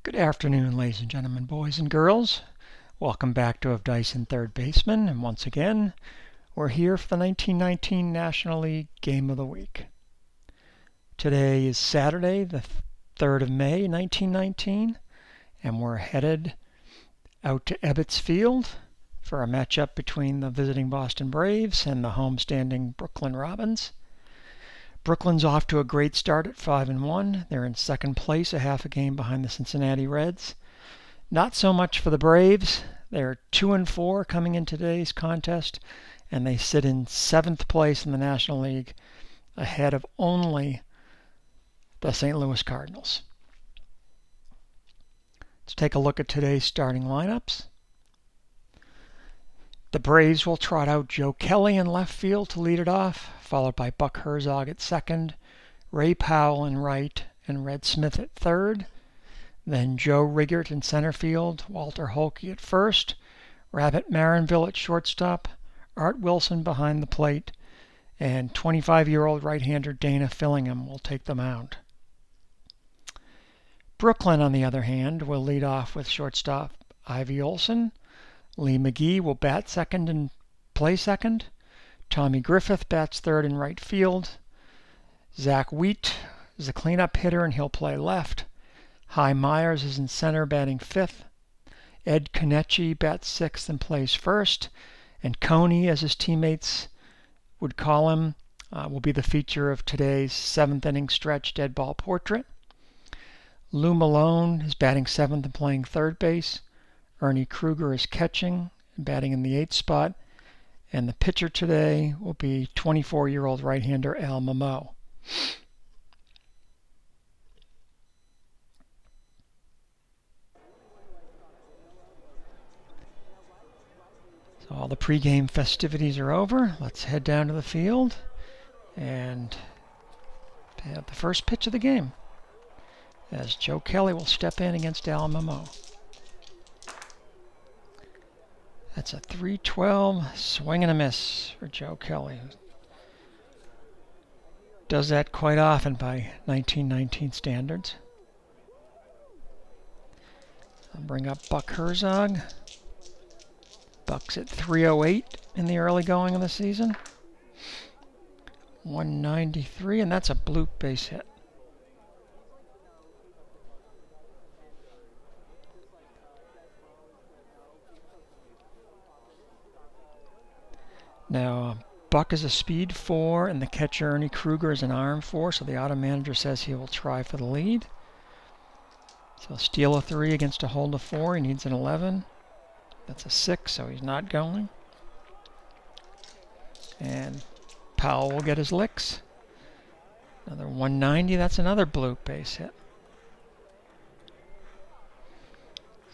Good afternoon, ladies and gentlemen, boys and girls. Welcome back to Of Dice and Third Baseman, and once again, we're here for the 1919 National League Game of the Week. Today is Saturday, the 3rd of May, 1919, and we're headed out to Ebbets Field for a matchup between the visiting Boston Braves and the homestanding Brooklyn Robins. Brooklyn's off to a great start at 5-1. They're in second place, a half a game behind the Cincinnati Reds. Not so much for the Braves. They're 2-4 coming into today's contest, and they sit in 7th place in the National League, ahead of only the St. Louis Cardinals. Let's take a look at today's starting lineups. The Braves will trot out Joe Kelly in left field to lead it off, followed by Buck Herzog at second, Ray Powell in right, and Red Smith at third. Then Joe Riggert in center field, Walter Holke at first, Rabbit Marinville at shortstop, Art Wilson behind the plate, and 25-year-old right-hander Dana Fillingham will take the mound. Brooklyn, on the other hand, will lead off with shortstop Ivy Olson. Lee McGee will bat second and play second. Tommy Griffith bats third in right field. Zach Wheat is a cleanup hitter and he'll play left. Hy Myers is in center batting fifth. Ed Konetchy bats sixth and plays first. And Coney, as his teammates would call him, will be the feature of today's 7th inning stretch Deadball Portrait. Lou Malone is batting seventh and playing third base. Ernie Kruger is catching and batting in the 8th spot. And the pitcher today will be 24-year-old right-hander Al Mamo. So all the pregame festivities are over. Let's head down to the field and have the first pitch of the game, as Joe Kelly will step in against Al Mamo. That's a 3-12 swing and a miss for Joe Kelly. Does that quite often by 1919 standards. I'll bring up Buck Herzog. Buck's at 308 in the early going of the season. 193, and that's a bloop base hit. Now, Buck is a speed 4, and the catcher Ernie Kruger is an arm 4, so the auto manager says he will try for the lead. So steal a 3 against a hold of 4. He needs an 11. That's a 6, so he's not going. And Powell will get his licks. Another 190, that's another bloop base hit.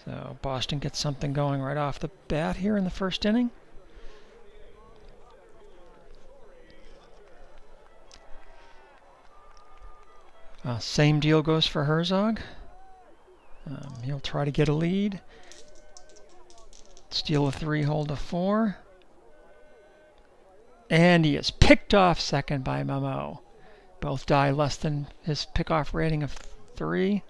So Boston gets something going right off the bat here in the first inning. Same deal goes for Herzog. He'll try to get a lead. Steal a 3, hold a 4. And he is picked off second by Mamo. Both die less than his pickoff rating of 3.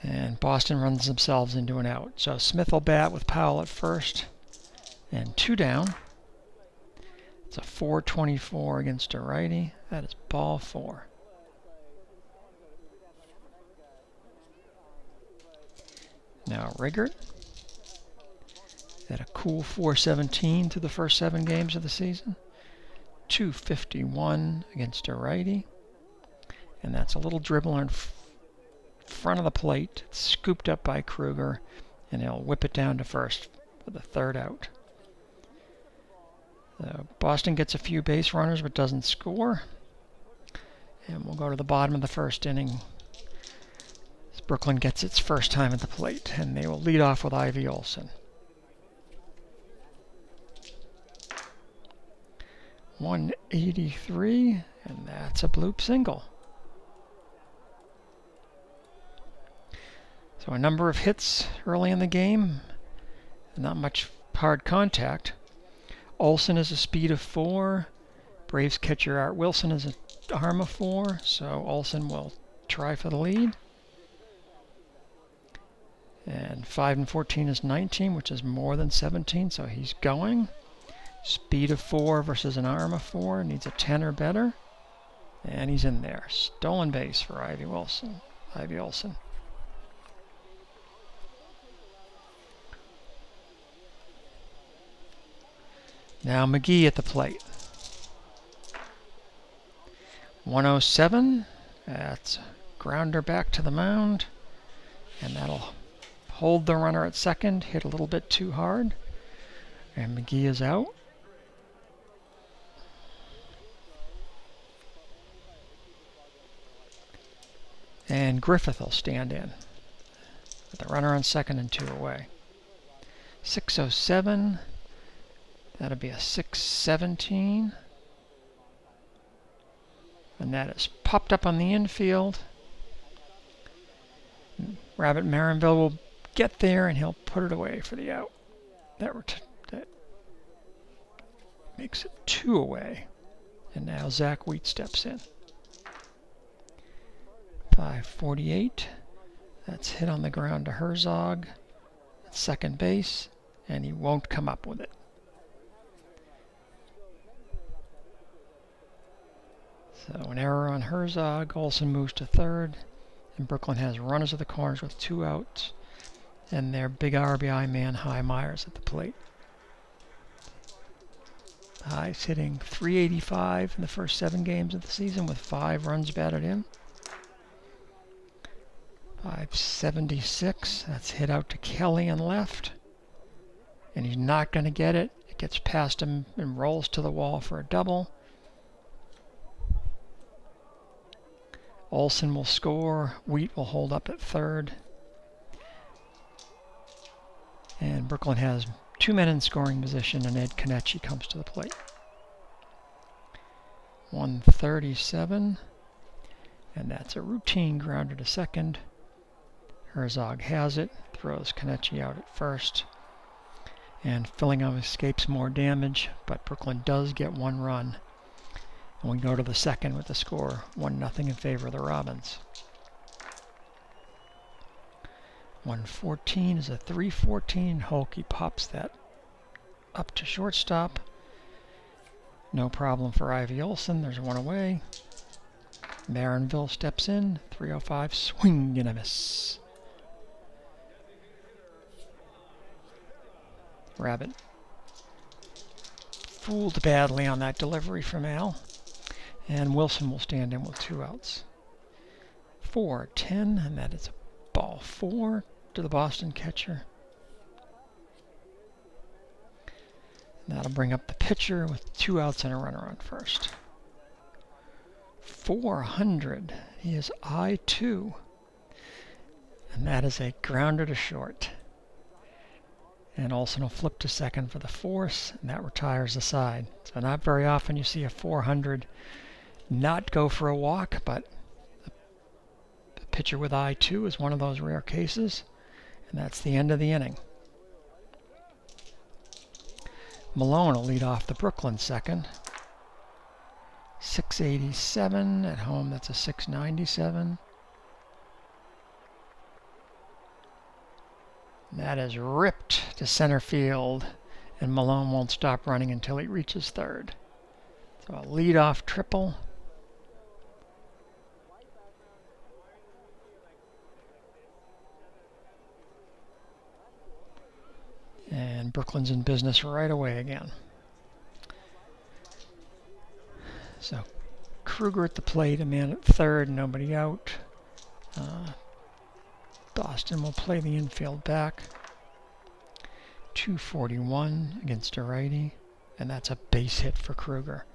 And Boston runs themselves into an out. So Smith will bat with Powell at first. And 2 down. It's a 4-24 against a righty. That is ball 4. Now Riggert at a cool 417 through the first 7 games of the season. 251 against a righty. And that's a little dribbler in front of the plate. It's scooped up by Kruger, and he'll whip it down to first for the 3rd out. Boston gets a few base runners but doesn't score. And we'll go to the bottom of the first inning as Brooklyn gets its first time at the plate, and they will lead off with Ivy Olson. 183, and that's a bloop single. So a number of hits early in the game, not much hard contact. Olsen is a speed of 4. Braves catcher Art Wilson is an arm of 4. So Olsen will try for the lead. And 5 and 14 is 19, which is more than 17, so he's going. Speed of 4 versus an arm of 4. Needs a 10 or better. And he's in there. Stolen base for Ivy Olsen. Now McGee at the plate. 107. That's grounder back to the mound. And that'll hold the runner at second. Hit a little bit too hard. And McGee is out. And Griffith will stand in. With the runner on second and 2 away. 607. That'll be a 617. And that is popped up on the infield. Rabbit Marinville will get there and he'll put it away for the out. That makes it 2 away. And now Zach Wheat steps in. 548. That's hit on the ground to Herzog at second base, and he won't come up with it. So an error on Herzog. Olsen moves to third, and Brooklyn has runners at the corners with 2 outs, and their big RBI man, High Myers, at the plate. High's hitting .385 in the first 7 games of the season with 5 runs batted in. 576. That's hit out to Kelly on left. And he's not going to get it. It gets past him and rolls to the wall for a double. Olsen will score. Wheat will hold up at third. And Brooklyn has 2 men in scoring position, and Ed Konetchy comes to the plate. 137. And that's a routine grounder to second. Herzog has it, throws Konetchy out at first, and filling up escapes more damage, but Brooklyn does get 1 run. And we go to the second with the score 1-0 in favor of the Robins. 114 is a 314. Holke pops that up to shortstop. No problem for Ivy Olsen. There's 1 away. Marinville steps in. 305. Swing and a miss. Rabbit fooled badly on that delivery from Al. And Wilson will stand in with 2 outs. 4-10, and that is a ball 4 to the Boston catcher. And that'll bring up the pitcher with 2 outs and a runner on first. 400. He is I2. And that is a grounder to short. And Olsen will flip to second for the force, and that retires the side. So not very often you see a 400 not go for a walk, but a pitcher with I2 is one of those rare cases, and that's the end of the inning. Malone will lead off the Brooklyn second. 687 at home, that's a 697. That is ripped to center field, and Malone won't stop running until he reaches third. So a leadoff triple. And Brooklyn's in business right away again. So Kruger at the plate, a man at third, nobody out. Boston will play the infield back. 241 against a righty, and that's a base hit for Kruger.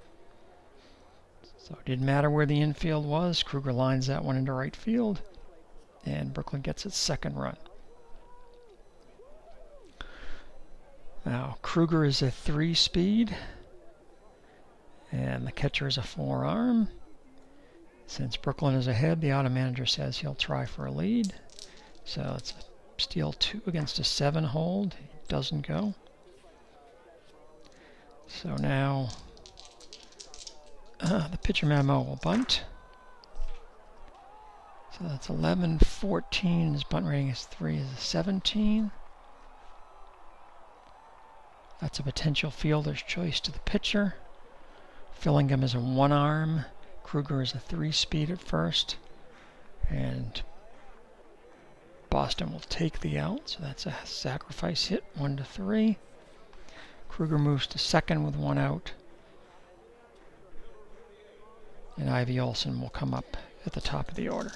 So it didn't matter where the infield was. Kruger lines that one into right field, and Brooklyn gets its second run. Now Kruger is a 3-speed, and the catcher is a 4-arm. Since Brooklyn is ahead, the auto manager says he'll try for a lead. So it's a steal 2 against a 7 hold. He doesn't go. So now the pitcher memo will bunt. So that's 11-14. His bunt rating is 3 is a 17. That's a potential fielder's choice to the pitcher. Fillingham is a 1-arm. Kruger is a 3-speed at first. And Boston will take the out. So that's a sacrifice hit, 1-3. Kruger moves to second with 1 out. And Ivy Olsen will come up at the top of the order.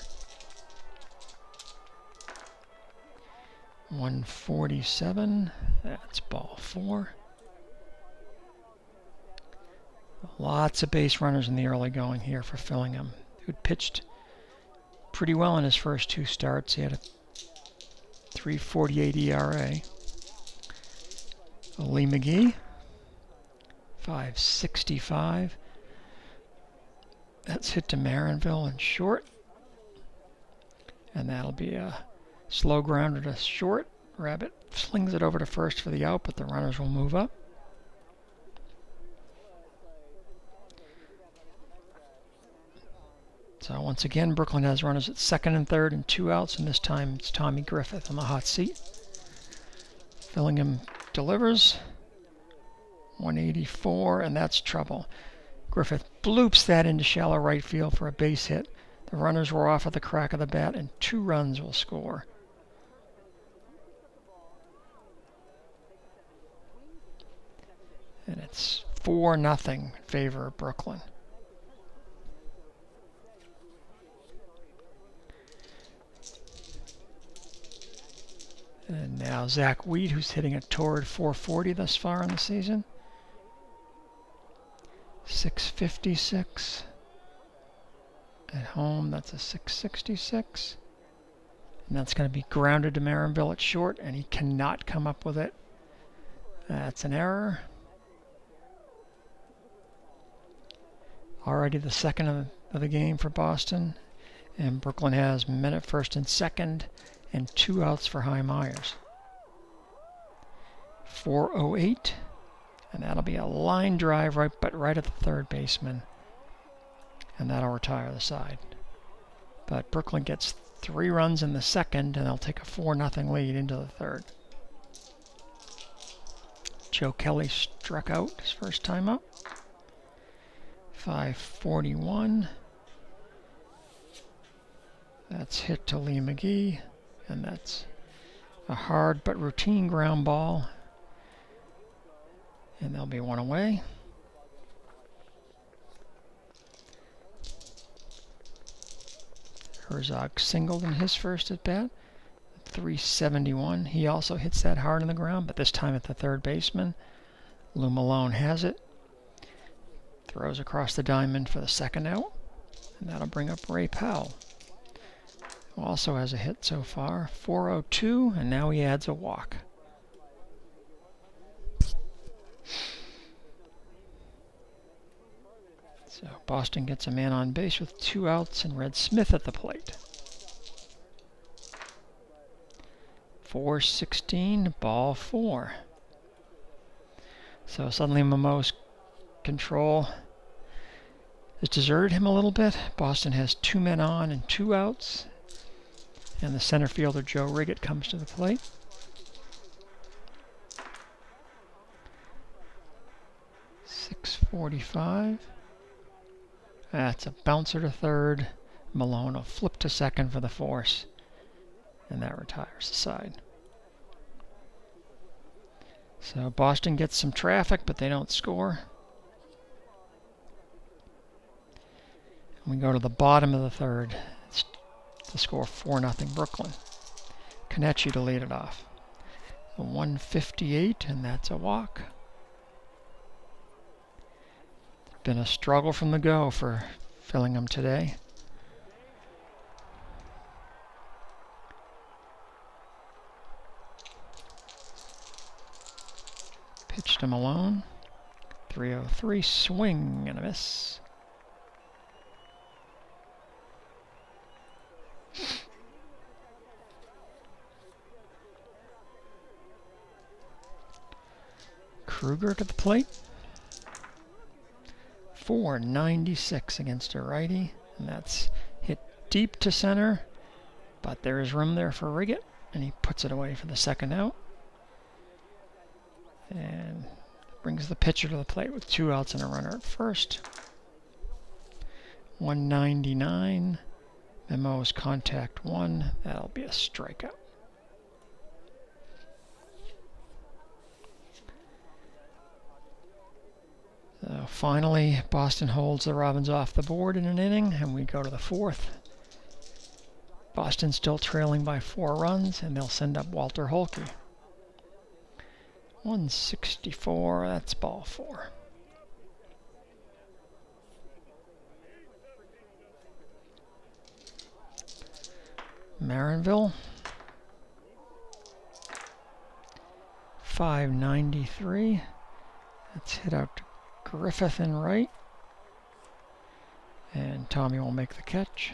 147, that's ball 4. Lots of base runners in the early going here for Fillingham, who'd pitched pretty well in his first 2 starts. He had a 3.48 ERA. Lee McGee, 5.65. That's hit to Marinville in short. And that'll be a slow grounder to short. Rabbit slings it over to first for the out, but the runners will move up. So once again, Brooklyn has runners at second and third and 2 outs, and this time it's Tommy Griffith on the hot seat. Fillingham delivers. 184, and that's trouble. Griffith bloops that into shallow right field for a base hit. The runners were off at the crack of the bat, and 2 runs will score. And it's 4-0 in favor of Brooklyn. And now Zach Wheat, who's hitting a torrid 440 thus far in the season. 656. At home, that's a 666. And that's going to be grounded to Marinville at short, and he cannot come up with it. That's an error. Already the second of the game for Boston. And Brooklyn has men at first and second, and 2 outs for High Myers. 408, and that'll be a line drive right at the third baseman. And that'll retire the side. But Brooklyn gets 3 runs in the second, and they'll take a 4-0 lead into the third. Joe Kelly struck out his first time up. 541. That's hit to Lee McGee, and that's a hard but routine ground ball. And there'll be 1 away. Herzog singled in his first at bat. 371. He also hits that hard on the ground, but this time at the third baseman. Lou Malone has it. Throws across the diamond for the second out. And that'll bring up Ray Powell, who also has a hit so far. 402, and now he adds a walk. So Boston gets a man on base with 2 outs and Red Smith at the plate. 416, ball 4. So suddenly Momo's control has deserted him a little bit. Boston has 2 men on and 2 outs. And the center fielder Joe Riggett comes to the plate. .645. That's a bouncer to third. Malone will flip to second for the force. And that retires the side. So Boston gets some traffic, but they don't score. And we go to the bottom of the third. It's the score 4-0 Brooklyn. Konetchy to lead it off. A 158, and that's a walk. It's been a struggle from the go for Fillingham today. Pitch to Malone. 303, swing and a miss. Kruger to the plate. 496 against a righty, and that's hit deep to center, but there is room there for Riggett, and he puts it away for the second out. And brings the pitcher to the plate with 2 outs and a runner at first. 199. Memo's contact 1. That'll be a strikeout. So finally, Boston holds the Robins off the board in an inning, and we go to the 4th. Boston still trailing by 4 runs, and they'll send up Walter Holke. 164, that's ball 4. Marinville, 593. That's hit out to Griffith in right. And Tommy will make the catch.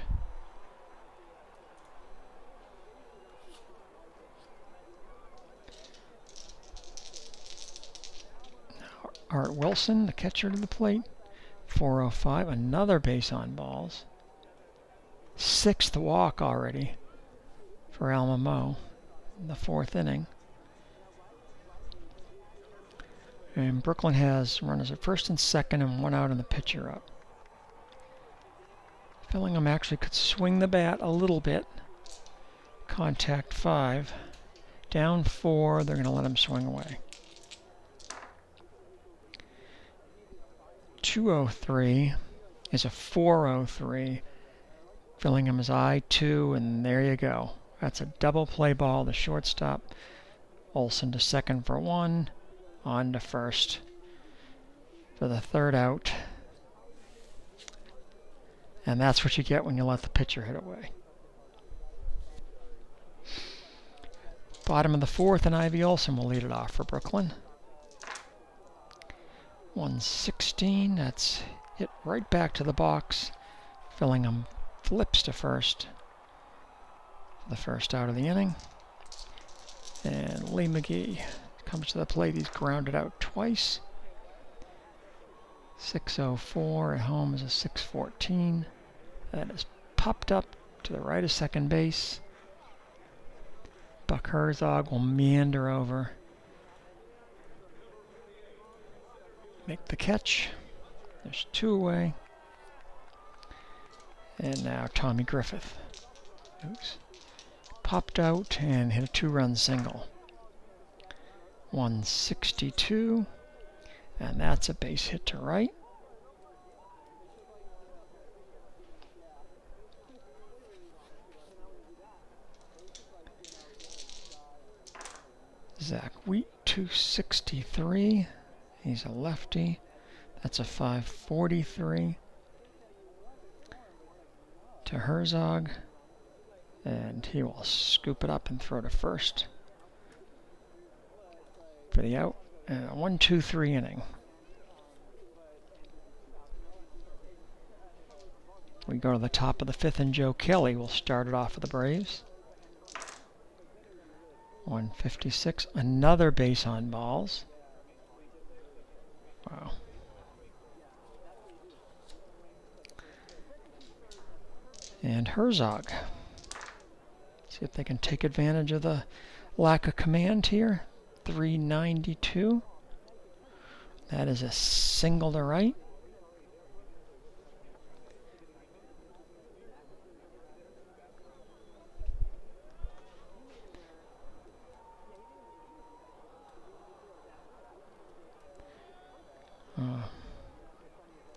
Now Art Wilson, the catcher, to the plate. 405, another base on balls. 6th walk already for Alma Mo in the 4th inning. And Brooklyn has runners at first and second and 1 out and the pitcher up. Fillingham actually could swing the bat a little bit. Contact 5. Down 4, they're going to let him swing away. 203 is a 403. Fillingham is I2, and there you go. That's a double play ball to shortstop. Olsen to second for 1. On to first for the 3rd out. And that's what you get when you let the pitcher hit away. Bottom of the 4th, and Ivy Olsen will lead it off for Brooklyn. 116, that's hit right back to the box. Fillingham flips to first for the first out of the inning. And Lee McGee comes to the plate. He's grounded out twice. 604 at home is a 614. That is popped up to the right of second base. Buck Herzog will meander over. Make the catch. There's 2 away. And now Tommy Griffith, who's popped out and hit a 2-run single. 162, and that's a base hit to right. Zach Wheat, 263. He's a lefty. That's a 543. To Herzog, and he will scoop it up and throw to first for the out. And a 1-2-3 inning. We go to the top of the 5th, and Joe Kelly will start it off for the Braves. 156, another base on balls. Wow. And Herzog. See if they can take advantage of the lack of command here. 392. That is a single to right.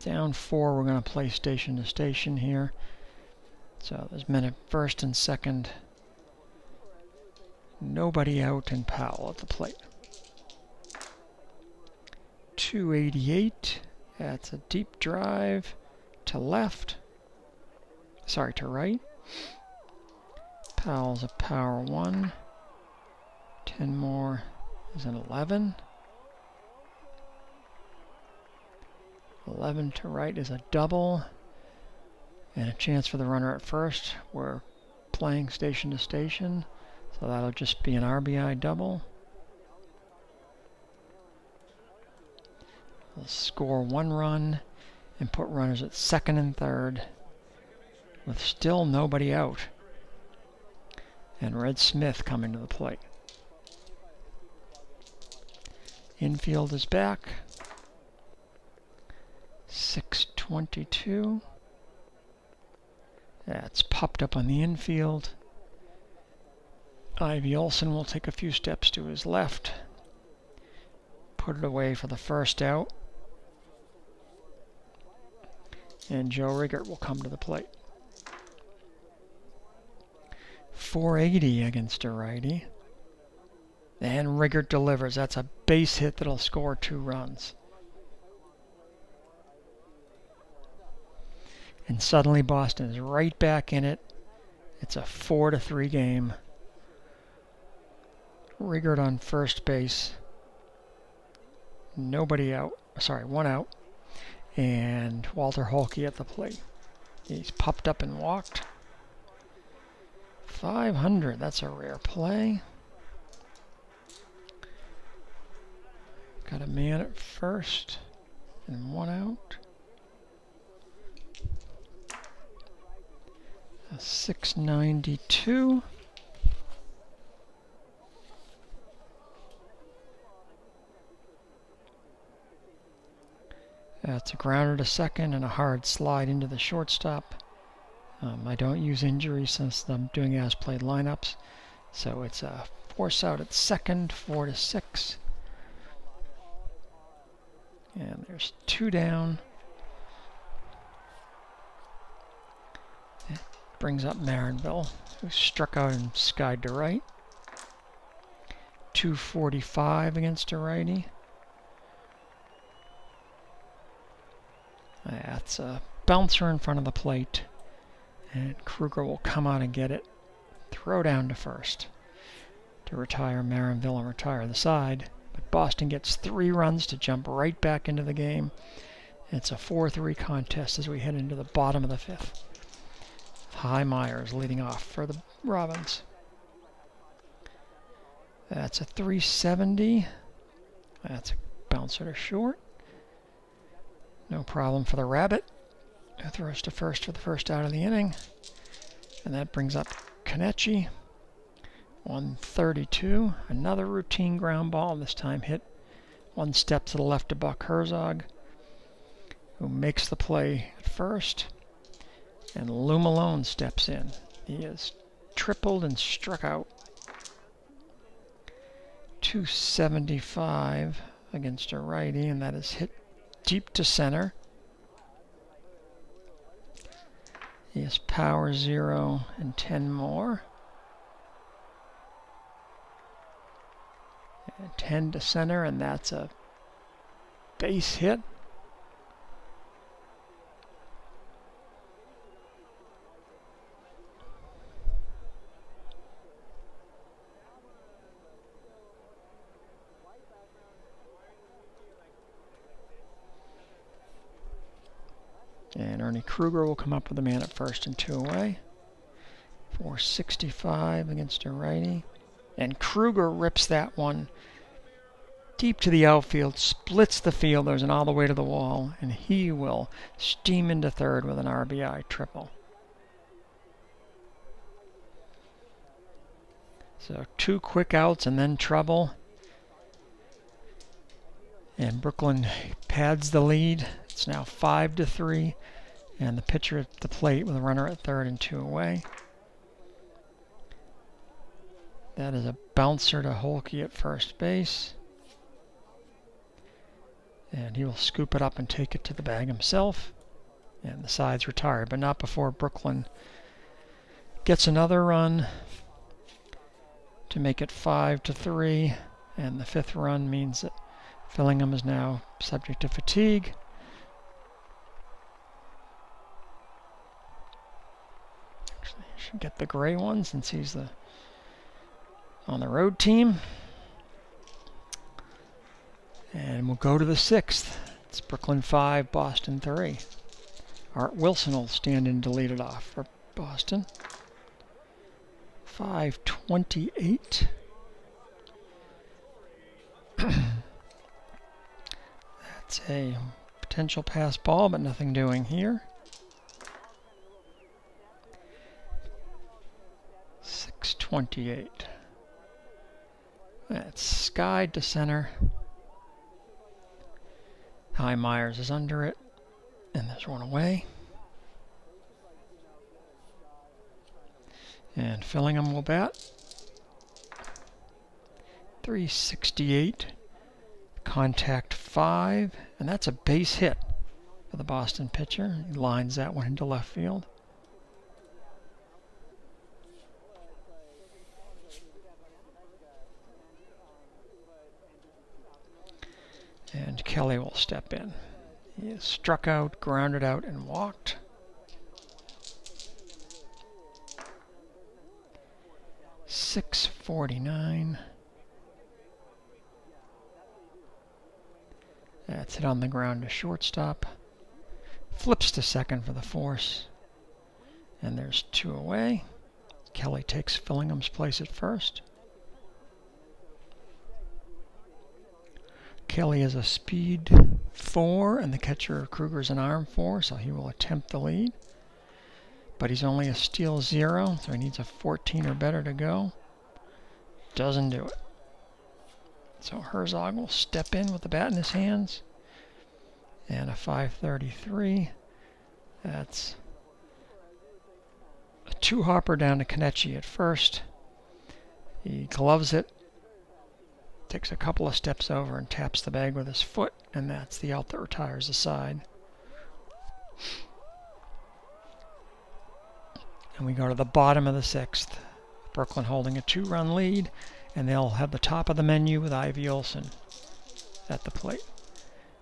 Down 4, we're going to play station to station here. So there's men at first and second. Nobody out, and Powell at the plate. 288. That's a deep drive to left. Sorry, to right. Powell's a power 1. 10 more is an 11. 11 to right is a double. And a chance for the runner at first. We're playing station to station, so that'll just be an RBI double. We'll score 1 run, and put runners at second and third with still nobody out. And Red Smith coming to the plate. Infield is back. 6:22. That's popped up on the infield. Ivy Olson will take a few steps to his left. Put it away for the first out. And Joe Riggert will come to the plate. 480 against a righty. And Riggert delivers. That's a base hit that'll score 2 runs. And suddenly Boston is right back in it. It's a 4-3 game. Riggert on first base. Nobody out. Sorry, 1 out. And Walter Holke at the plate. He's popped up and walked. 500. That's a rare play. Got a man at first and 1 out. A 692. That's a grounder to second and a hard slide into the shortstop. I don't use injuries since I'm doing as-played lineups. So it's a force out at second, 4-6. And there's 2 down. It brings up Marinville, who struck out and skied to right. 245 against a righty. That's a bouncer in front of the plate. And Kruger will come out and get it. Throw down to first to retire Marinville and retire the side. But Boston gets 3 runs to jump right back into the game. It's a 4-3 contest as we head into the bottom of the 5th. Hy Myers leading off for the Robins. That's a 370. That's a bouncer to short. No problem for the Rabbit, who throws to first for the first out of the inning. And that brings up Konetchy. 132. Another routine ground ball, this time hit 1 step to the left of Buck Herzog, who makes the play at first. And Lou Malone steps in. He has tripled and struck out. 275 against a righty, and that is hit deep to center. He has power 0 and 10 more. And 10 to center, and that's a base hit. And Ernie Kruger will come up with a man at first and 2 away. 465 against a righty. And Kruger rips that one deep to the outfield, splits the fielders and all the way to the wall, and he will steam into third with an RBI triple. So 2 quick outs and then trouble. And Brooklyn pads the lead. It's now 5-3, and the pitcher at the plate with a runner at third and 2 away. That is a bouncer to Holke at first base. And he will scoop it up and take it to the bag himself. And the side's retired, but not before Brooklyn gets another run to make it 5-3. And the 5th run means that Fillingham is now subject to fatigue. Actually, he should get the gray one since he's on the road team. And we'll go to the 6th. It's Brooklyn 5, Boston 3. Art Wilson will stand in to lead it off for Boston. 5:28. That's a potential pass ball, but nothing doing here. 628. That's skied to center. High Myers is under it, and there's one away. And Fillingham will bat. 368. Contact 5, and that's a base hit for the Boston pitcher. He lines that one into left field. And Kelly will step in. He is struck out, grounded out, and walked. .649. That's hit on the ground to shortstop. Flips to second for the force. And there's 2 away. Kelly takes Fillingham's place at first. Kelly is a speed 4, and the catcher Kruger's an arm 4, so he will attempt the lead. But he's only a steal 0, so he needs a 14 or better to go. Doesn't do it. So Herzog will step in with the bat in his hands. And a 533. That's a 2-hopper down to Konetchy at first. He gloves it. Takes a couple of steps over and taps the bag with his foot. And that's the out that retires the side. And we go to the bottom of the 6th. Brooklyn holding a 2-run lead, and they'll have the top of the menu with Ivy Olson at the plate.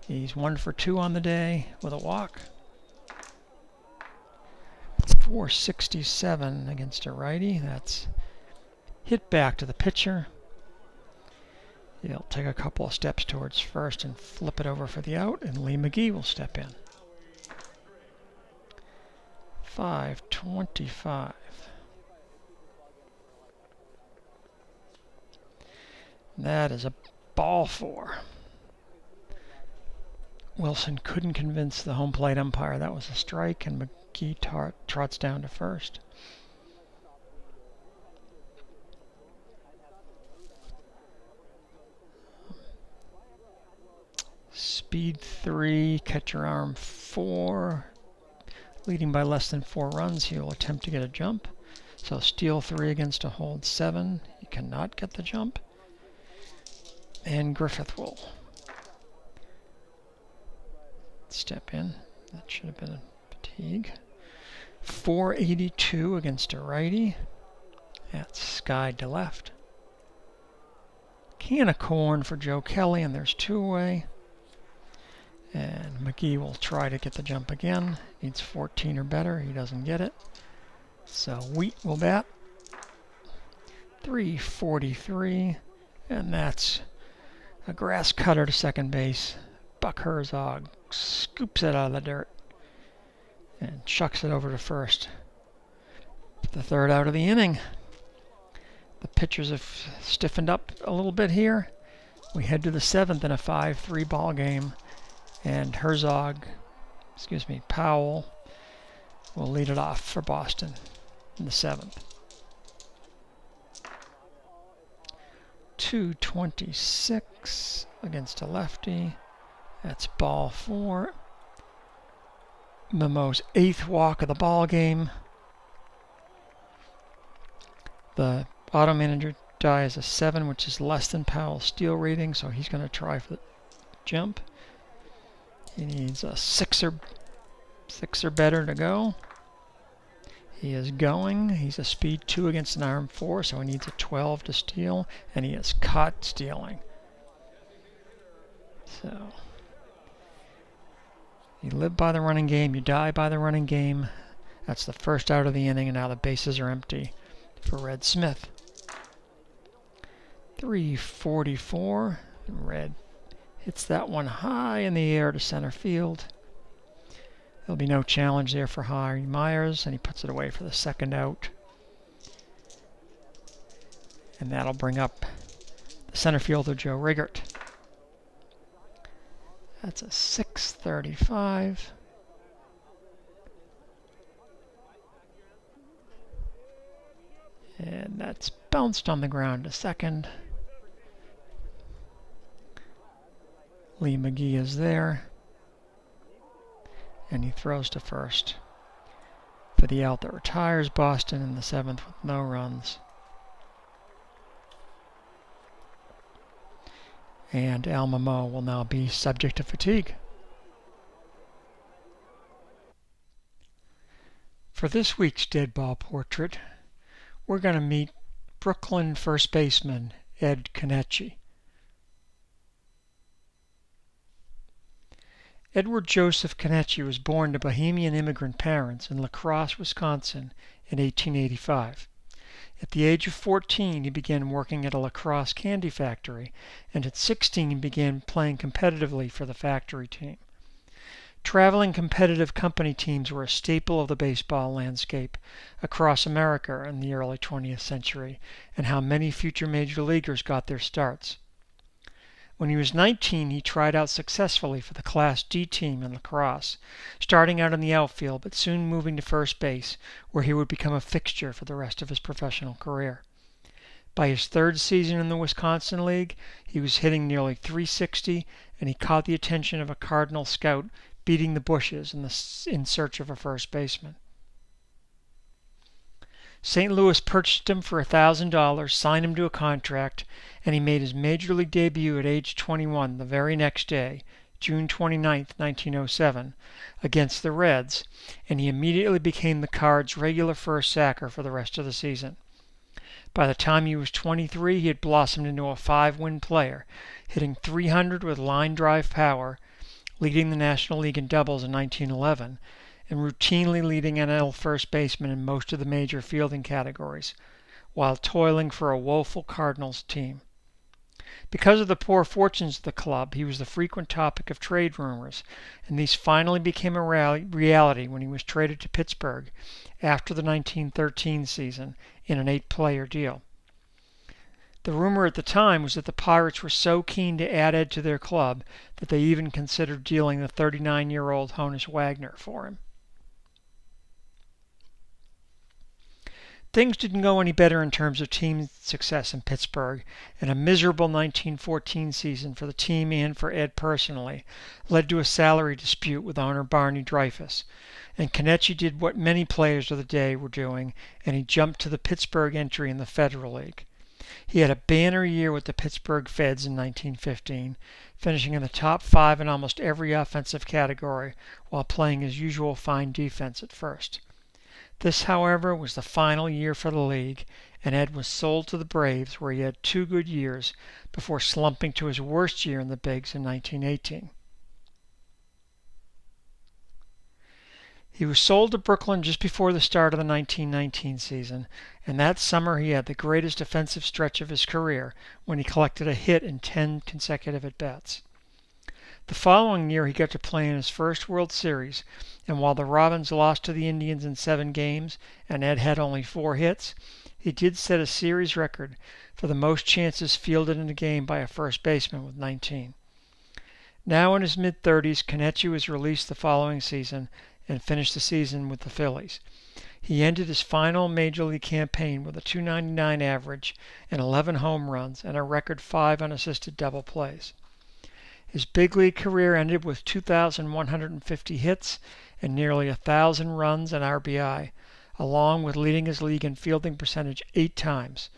He's 1 for 2 on the day with a walk. 467 against a righty. That's hit back to the pitcher. He'll take a couple of steps towards first and flip it over for the out, and Lee McGee will step in. 525. That is a ball 4. Wilson couldn't convince the home plate umpire that was a strike, and McGee trots down to first. Speed 3, catcher arm 4. Leading by less than 4 runs, he will attempt to get a jump. So steal 3 against a hold 7. He cannot get the jump. And Griffith will step in. That should have been a fatigue. 482 against a righty. That's skied to left. Can of corn for Joe Kelly, and there's 2 away. And McGee will try to get the jump again. Needs 14 or better. He doesn't get it. So Wheat will bat. 343. And that's a grass cutter to second base. Buck Herzog scoops it out of the dirt and chucks it over to first. The 3rd out of the inning. The pitchers have stiffened up a little bit here. We head to the 7th in a 5-3 ball game. And Powell will lead it off for Boston in the 7th. 226 against a lefty. That's ball 4. Memo's 8th walk of the ball game. The auto manager die is a 7, which is less than Powell's steal rating, so he's going to try for the jump. He needs a 6 or better to go. He is going. He's a speed 2 against an arm 4, so he needs a 12 to steal, and he is caught stealing. So you live by the running game, you die by the running game. That's the 1st out of the inning, and now the bases are empty for Red Smith. 344. Red hits that one high in the air to center field. There'll be no challenge there for Harry Myers, and he puts it away for the 2nd out. And that'll bring up the center fielder, Joe Riggert. That's a 635. And that's bounced on the ground to second. Lee McGee is there. And he throws to first for the out that retires Boston in the 7th with no runs. And Alma Mo will now be subject to fatigue. For this week's Deadball Portrait, we're going to meet Brooklyn first baseman Ed Konetchy. Edward Joseph Konetchy was born to Bohemian immigrant parents in La Crosse, Wisconsin in 1885. At the age of 14, he began working at a La Crosse candy factory, and at 16 began playing competitively for the factory team. Traveling competitive company teams were a staple of the baseball landscape across America in the early 20th century, and how many future major leaguers got their starts. When he was 19, he tried out successfully for the Class D team in La Crosse, starting out in the outfield but soon moving to first base, where he would become a fixture for the rest of his professional career. By his third season in the Wisconsin League, he was hitting nearly .360, and he caught the attention of a Cardinal scout beating the bushes in search of a first baseman. St. Louis purchased him for $1,000, signed him to a contract, and he made his major league debut at age 21 the very next day, June 29, 1907, against the Reds, and he immediately became the Cards' regular first sacker for the rest of the season. By the time he was 23, he had blossomed into a 5-win player, hitting .300 with line drive power, leading the National League in doubles in 1911, and routinely leading NL first baseman in most of the major fielding categories, while toiling for a woeful Cardinals team. Because of the poor fortunes of the club, he was the frequent topic of trade rumors, and these finally became a reality when he was traded to Pittsburgh after the 1913 season in an 8-player deal. The rumor at the time was that the Pirates were so keen to add Ed to their club that they even considered dealing the 39-year-old Honus Wagner for him. Things didn't go any better in terms of team success in Pittsburgh, and a miserable 1914 season for the team and for Ed personally led to a salary dispute with owner Barney Dreyfuss, and Konetchy did what many players of the day were doing, and he jumped to the Pittsburgh entry in the Federal League. He had a banner year with the Pittsburgh Feds in 1915, finishing in the top 5 in almost every offensive category while playing his usual fine defense at first. This, however, was the final year for the league, and Ed was sold to the Braves, where he had 2 good years before slumping to his worst year in the Bigs in 1918. He was sold to Brooklyn just before the start of the 1919 season, and that summer he had the greatest offensive stretch of his career when he collected a hit in 10 consecutive at-bats. The following year he got to play in his first World Series, and while the Robins lost to the Indians in 7 games and Ed had only 4 hits, he did set a series record for the most chances fielded in a game by a first baseman with 19. Now in his mid-30s, Konetchy was released the following season and finished the season with the Phillies. He ended his final Major League campaign with a .299 average and 11 home runs and a record 5 unassisted double plays. His big league career ended with 2,150 hits and nearly 1,000 runs and RBI, along with leading his league in fielding percentage 8 times,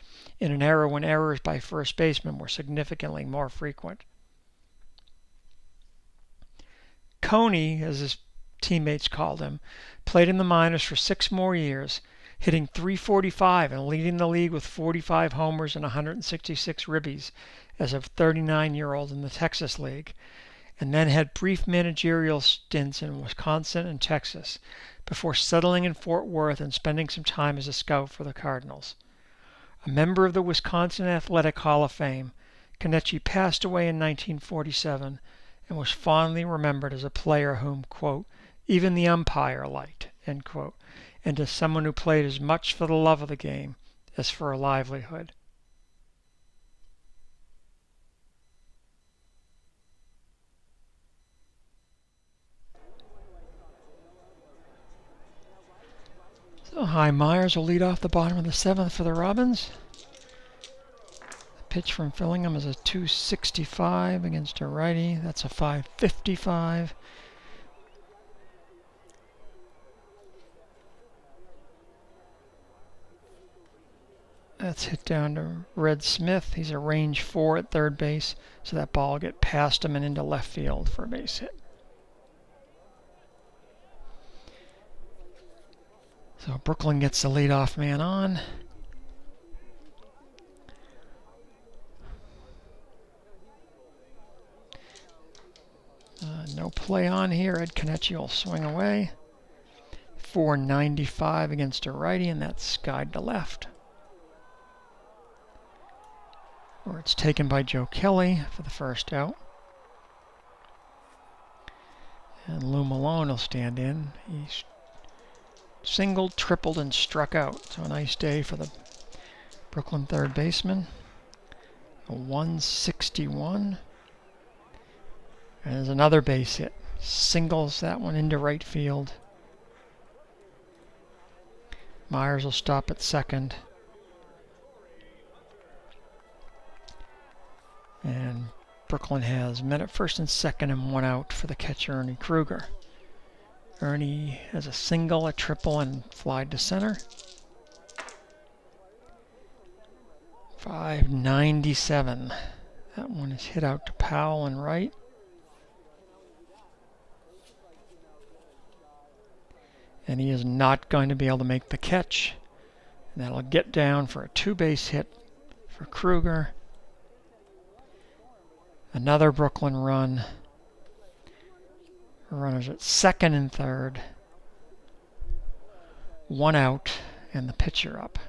in an era when errors by first basemen were significantly more frequent. Coney, as his teammates called him, played in the minors for 6 more years, hitting .345 and leading the league with 45 homers and 166 ribbies as a 39-year-old in the Texas League, and then had brief managerial stints in Wisconsin and Texas before settling in Fort Worth and spending some time as a scout for the Cardinals. A member of the Wisconsin Athletic Hall of Fame, Konetchy passed away in 1947 and was fondly remembered as a player whom, quote, even the umpire liked, end quote, and as someone who played as much for the love of the game as for a livelihood. So High Myers will lead off the bottom of the 7th for the Robins. The pitch from Fillingham is a 265 against a righty. That's a 555. That's hit down to Red Smith. He's a range 4 at third base, so that ball will get past him and into left field for a base hit. So Brooklyn gets the leadoff man on. No play on here. Ed Konetchy will swing away. 495 against a righty, and that's skied to left. Or it's taken by Joe Kelly for the first out. And Lou Malone will stand in. He's singled, tripled, and struck out. So a nice day for the Brooklyn third baseman. A 161. And there's another base hit. Singles that one into right field. Myers will stop at second. And Brooklyn has men at first and second and one out for the catcher, Ernie Kruger. Ernie has a single, a triple, and flied to center. 597. That one is hit out to Powell and right. And he is not going to be able to make the catch. And that'll get down for a two-base hit for Kruger. Another Brooklyn run. Runners at second and third. One out and the pitcher up.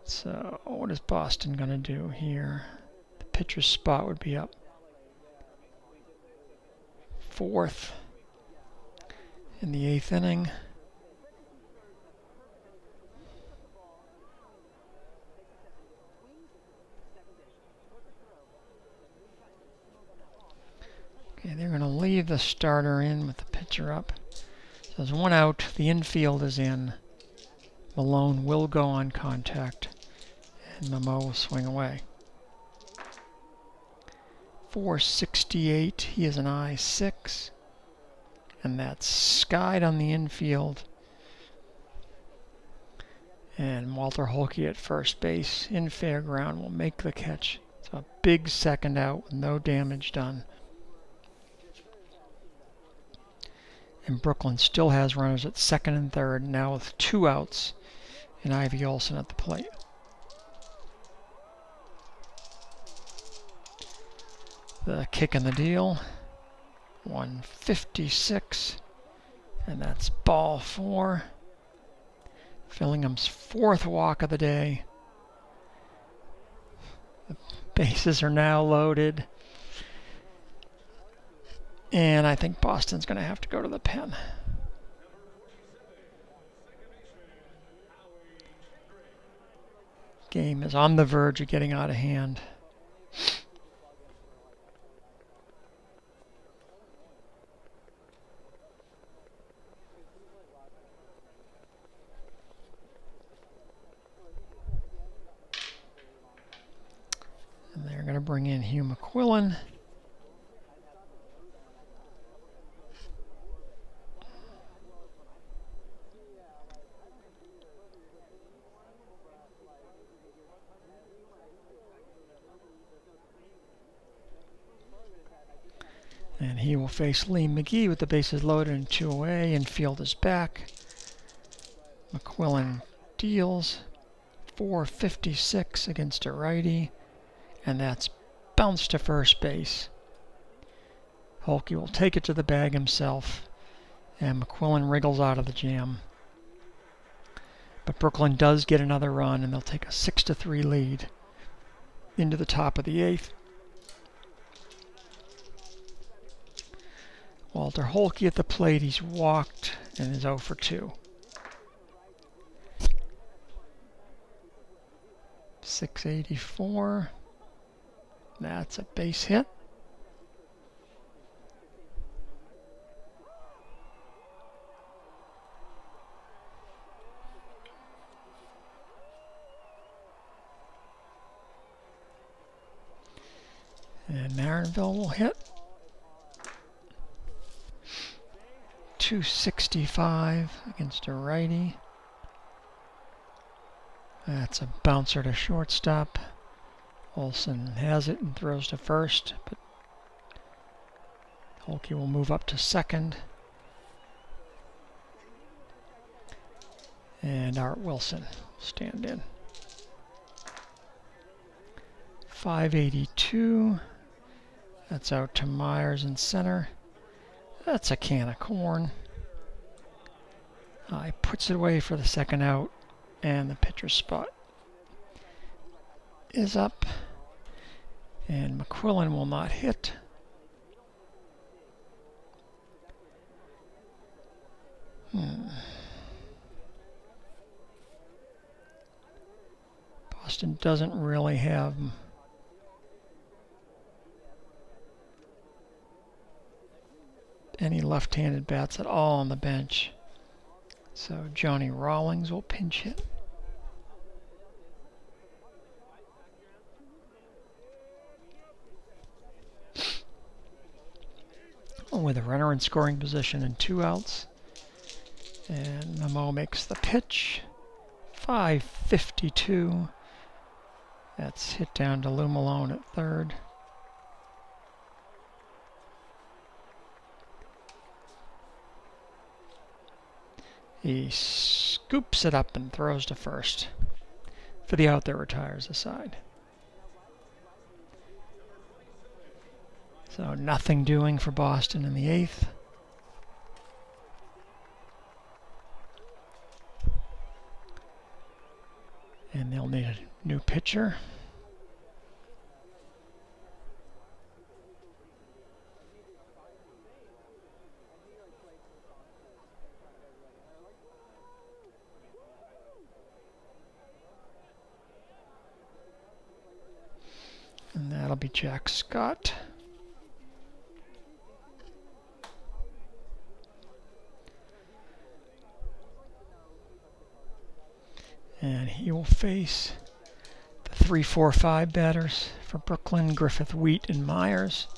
So what is Boston going to do here? The pitcher's spot would be up. Fourth in the 8th inning. Okay, they're going to leave the starter in with the pitcher up. So there's one out. The infield is in. Malone will go on contact. And Momo will swing away. 468. He is an I6. And that's skied on the infield. And Walter Holke at first base in fair ground will make the catch. So a big second out with no damage done. And Brooklyn still has runners at second and third, now with two outs, and Ivy Olson at the plate. The kick in the deal, 156, and that's ball 4. Fillingham's 4th walk of the day. The bases are now loaded. And I think Boston's going to have to go to the pen. Game is on the verge of getting out of hand. And they're going to bring in Hugh McQuillan. And he will face Lee McGee with the bases loaded and 2 away. Infield is back. McQuillan deals. 456 against a righty. And that's bounced to first base. Holke will take it to the bag himself. And McQuillan wriggles out of the jam. But Brooklyn does get another run, and they'll take a 6-3 lead into the top of the 8th. Walter Holke at the plate. He's walked and is 0 for 2. 684. That's a base hit. And Marinville will hit. 265 against a righty. That's a bouncer to shortstop. Olson has it and throws to first, but Holke will move up to second. And Art Wilson will stand in. 582. That's out to Myers in center. That's a can of corn. He puts it away for the second out, and the pitcher's spot is up. And McQuillan will not hit. Boston doesn't really have any left-handed bats at all on the bench. So Johnny Rawlings will pinch hit. With a runner in scoring position and 2 outs. And Memo makes the pitch. 552. That's hit down to Lou Malone at third. He scoops it up and throws to first. For the out that retires the side. So nothing doing for Boston in the 8th. And they'll need a new pitcher. And that'll be Jack Scott. And he will face the 3-4-5 batters for Brooklyn, Griffith, Wheat, and Myers.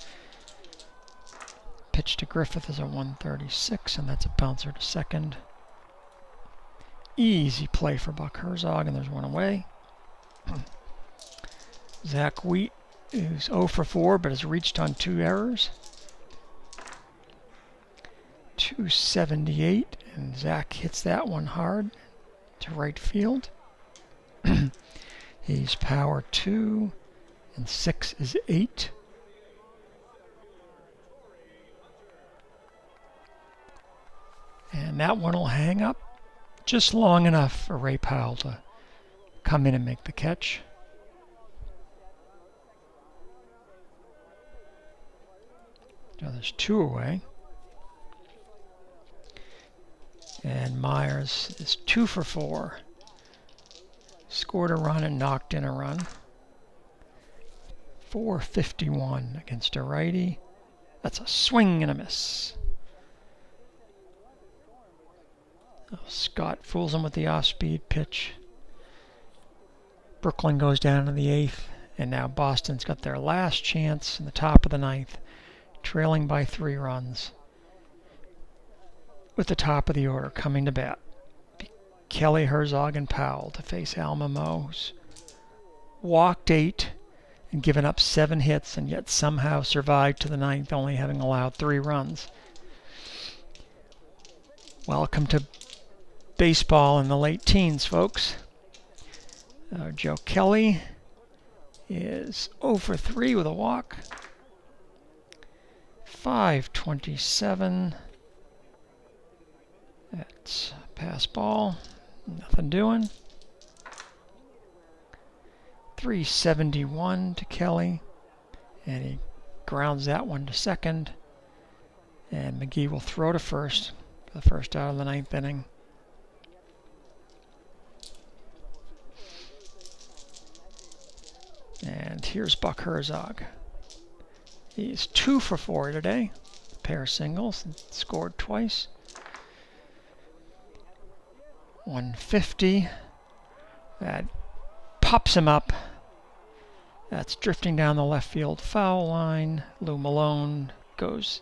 Pitch to Griffith is a 136, and that's a bouncer to second. Easy play for Buck Herzog, and there's one away. Zach Wheat is 0 for 4, but has reached on 2 errors. 278, and Zach hits that one hard to right field. He's power 2, and 6 is 8. And that one will hang up just long enough for Ray Powell to come in and make the catch. Now there's 2 away. And Myers is 2 for 4. Scored a run and knocked in a run. 451 against a righty. That's a swing and a miss. Oh, Scott fools him with the off-speed pitch. Brooklyn goes down in the 8th, and now Boston's got their last chance in the top of the 9th, trailing by 3 runs. With the top of the order coming to bat. Kelly, Herzog, and Powell to face Al Memo, who's walked 8 and given up 7 hits and yet somehow survived to the 9th, only having allowed 3 runs. Welcome to baseball in the late teens, folks. Joe Kelly is 0 for 3 with a walk. 527. That's a pass ball. Nothing doing. 371 to Kelly. And he grounds that one to second. And McGee will throw to first for the first out of the 9th inning. And here's Buck Herzog. He's 2 for 4 today. A pair of singles and scored twice. 150. That pops him up That's drifting down the left field foul line. Lou Malone goes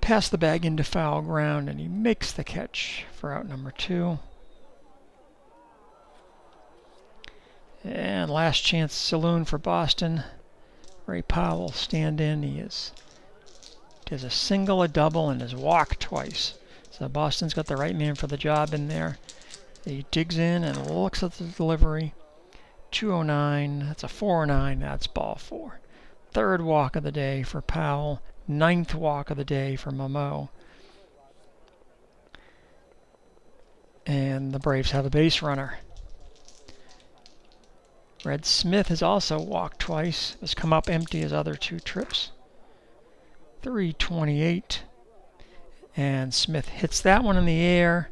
past the bag into foul ground, and he makes the catch for out number 2. And last chance saloon for Boston. Ray Powell stand in. He does a single, a double, and has walked twice. So Boston's got the right man for the job in there. He digs in and looks at the delivery. 209, that's a 409, that's ball 4. Third walk of the day for Powell. 9th walk of the day for Momo. And the Braves have a base runner. Red Smith has also walked twice. Has come up empty his other 2 trips. 328. And Smith hits that one in the air.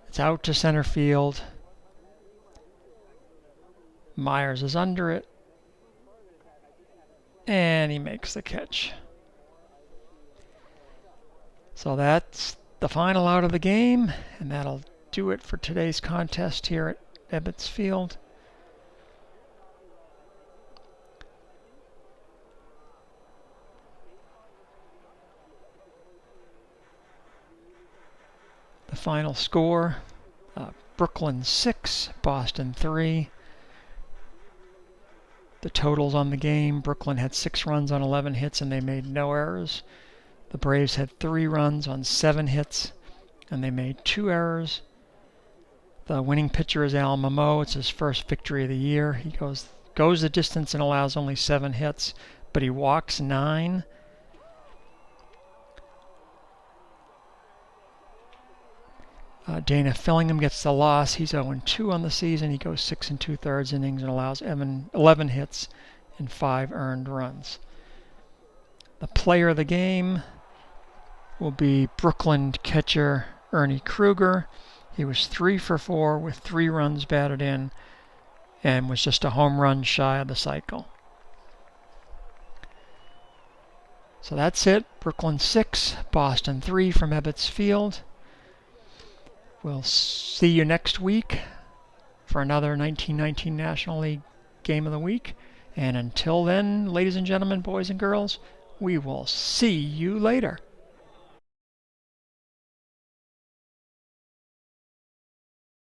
It's out to center field. Myers is under it. And he makes the catch. So that's the final out of the game. And that'll do it for today's contest here at Ebbets Field. The final score, Brooklyn 6, Boston 3. The totals on the game, Brooklyn had 6 runs on 11 hits and they made no errors. The Braves had 3 runs on 7 hits and they made 2 errors. The winning pitcher is Al Momo. It's his first victory of the year. He goes the distance and allows only 7 hits, but he walks 9. Dana Fillingham gets the loss. He's 0-2 on the season. He goes 6 2/3 innings and allows 11 hits and 5 earned runs. The player of the game will be Brooklyn catcher Ernie Kruger. He was 3 for 4 with 3 runs batted in and was just a home run shy of the cycle. So that's it. Brooklyn 6, Boston 3 from Ebbets Field. We'll see you next week for another 1919 National League Game of the Week. And until then, ladies and gentlemen, boys and girls, we will see you later.